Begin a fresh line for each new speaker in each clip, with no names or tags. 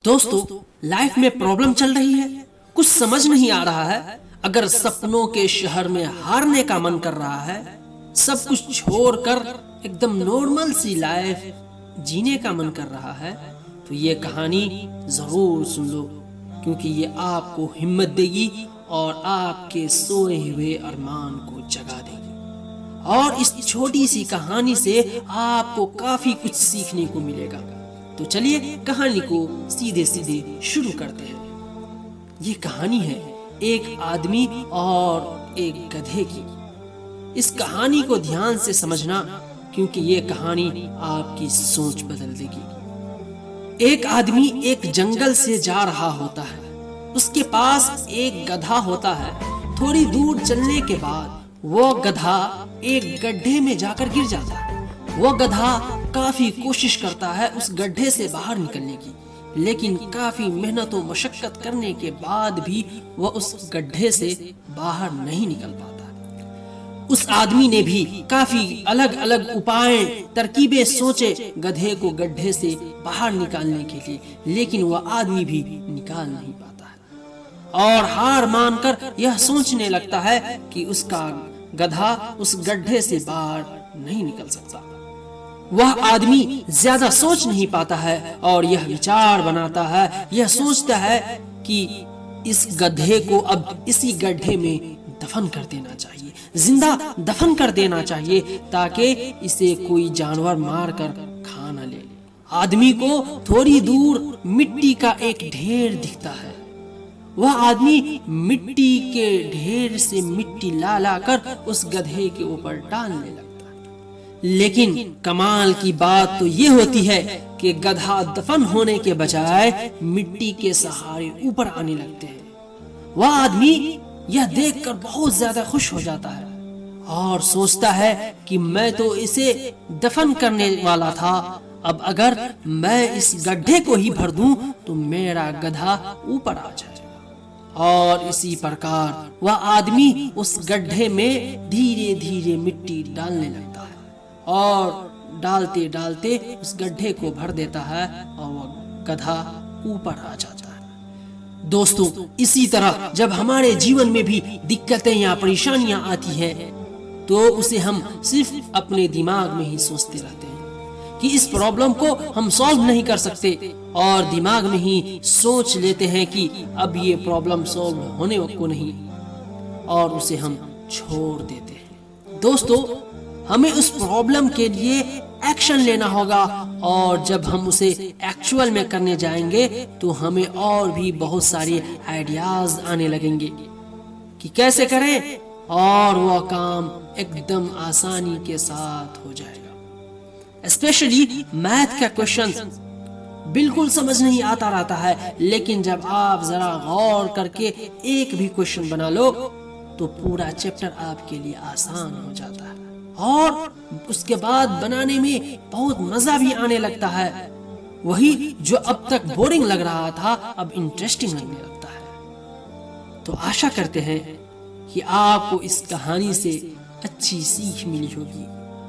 दोस्तों, लाइफ में प्रॉब्लम चल रही है, कुछ समझ नहीं आ रहा है। अगर सपनों के शहर में हारने का मन कर रहा है, सब कुछ छोड़कर एकदम नॉर्मल सी लाइफ जीने का मन कर रहा है, तो ये कहानी जरूर सुन लो, क्योंकि ये आपको हिम्मत देगी और आपके सोए हुए अरमान को जगा देगी। और इस छोटी सी कहानी से आपको काफी कुछ सीखने को मिलेगा। तो चलिए कहानी को सीधे सीधे शुरू करते हैं। ये कहानी है एक आदमी और एक गधे की। इस कहानी को ध्यान से समझना, क्योंकि ये कहानी आपकी सोच बदल देगी। एक आदमी एक जंगल से जा रहा होता है। उसके पास एक गधा होता है। थोड़ी दूर चलने के बाद वो गधा एक गड्ढे में जाकर गिर जाता है। वो गधा काफी कोशिश करता है उस गड्ढे से बाहर निकलने की, लेकिन काफी मेहनत और मशक्कत करने के बाद भी वह उस गड्ढे से बाहर नहीं निकल पाता। उस आदमी ने भी काफी अलग अलग उपाय तरकीबें सोचे गधे को गड्ढे से बाहर निकालने के लिए, लेकिन वह आदमी भी निकाल नहीं पाता है। और हार मानकर यह सोचने लगता है कि उसका गधा उस गड्ढे से बाहर नहीं निकल सकता। वह आदमी ज्यादा सोच नहीं पाता है और यह विचार बनाता है, यह सोचता है कि इस गधे को अब इसी गड्ढे में दफन कर देना चाहिए, जिंदा दफन कर देना चाहिए, ताकि इसे कोई जानवर मार कर खा न ले। आदमी को थोड़ी दूर मिट्टी का एक ढेर दिखता है। वह आदमी मिट्टी के ढेर से मिट्टी ला लाकर उस गधे के ऊपर डालने लगता है। लेकिन कमाल की बात तो ये होती है कि गधा दफन होने के बजाय मिट्टी के सहारे ऊपर आने लगते हैं। वह आदमी यह देखकर बहुत ज्यादा खुश हो जाता है और सोचता है कि मैं तो इसे दफन करने वाला था, अब अगर मैं इस गड्ढे को ही भर दूं तो मेरा गधा ऊपर आ जाएगा। और इसी प्रकार वह आदमी उस गड्ढे में धीरे धीरे मिट्टी डालने लगता है और डालते डालते उस गड्ढे को भर देता है और वह गधा ऊपर आ जाता है। दोस्तों, इसी तरह जब हमारे जीवन में भी दिक्कतें या परेशानियां आती हैं, तो उसे हम सिर्फ अपने दिमाग में ही सोचते रहते हैं कि इस प्रॉब्लम को हम सॉल्व नहीं कर सकते, और दिमाग में ही सोच लेते हैं कि अब ये प्रॉब्लम सॉल्व होने को नहीं, और उसे हम छोड़ देते हैं। दोस्तों, हमें उस प्रॉब्लम के लिए एक्शन लेना होगा, और जब हम उसे एक्चुअल में करने जाएंगे तो हमें और भी बहुत सारे आइडियाज आने लगेंगे कि कैसे करें, और वह काम एकदम आसानी के साथ हो जाएगा। स्पेशली मैथ का क्वेश्चन बिल्कुल समझ नहीं आता रहता है, लेकिन जब आप जरा गौर करके एक भी क्वेश्चन बना लो तो पूरा चैप्टर आपके लिए आसान हो जाता है, और उसके बाद बनाने में बहुत मजा भी आने लगता है। वही जो अब तक बोरिंग लग रहा था अब इंटरेस्टिंग लगने लगता है। तो आशा करते हैं कि आपको इस कहानी से अच्छी सीख मिली होगी,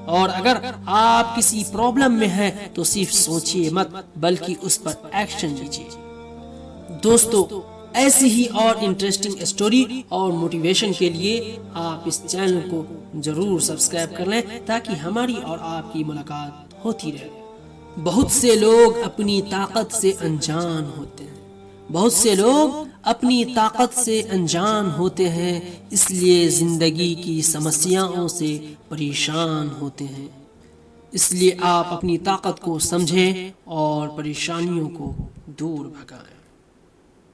और अगर आप किसी प्रॉब्लम में हैं तो सिर्फ सोचिए मत, बल्कि उस पर एक्शन लीजिए। दोस्तों, ऐसी ही और इंटरेस्टिंग स्टोरी और मोटिवेशन के लिए आप इस चैनल को जरूर सब्सक्राइब कर लें, ताकि हमारी और आपकी मुलाकात होती रहे। बहुत से लोग अपनी ताकत से अनजान होते हैं। बहुत से लोग अपनी ताकत से अनजान होते हैं, इसलिए जिंदगी की समस्याओं से परेशान होते हैं। इसलिए आप अपनी ताकत को समझें और परेशानियों को दूर भगाएं।